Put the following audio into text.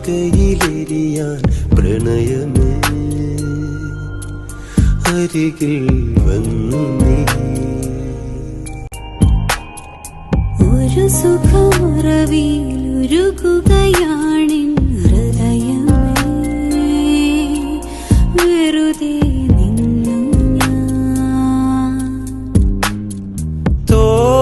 നെറുകയിലെരിയാൻ പ്രണയമേ അരികിൽ വന്നു നീ. ഒരു സുഖമറവിയിലുരുകുകയാണിൻ ഹൃദയമേ, വെറുതെ നിന്നു ഞാൻ. തോഴിയൊരു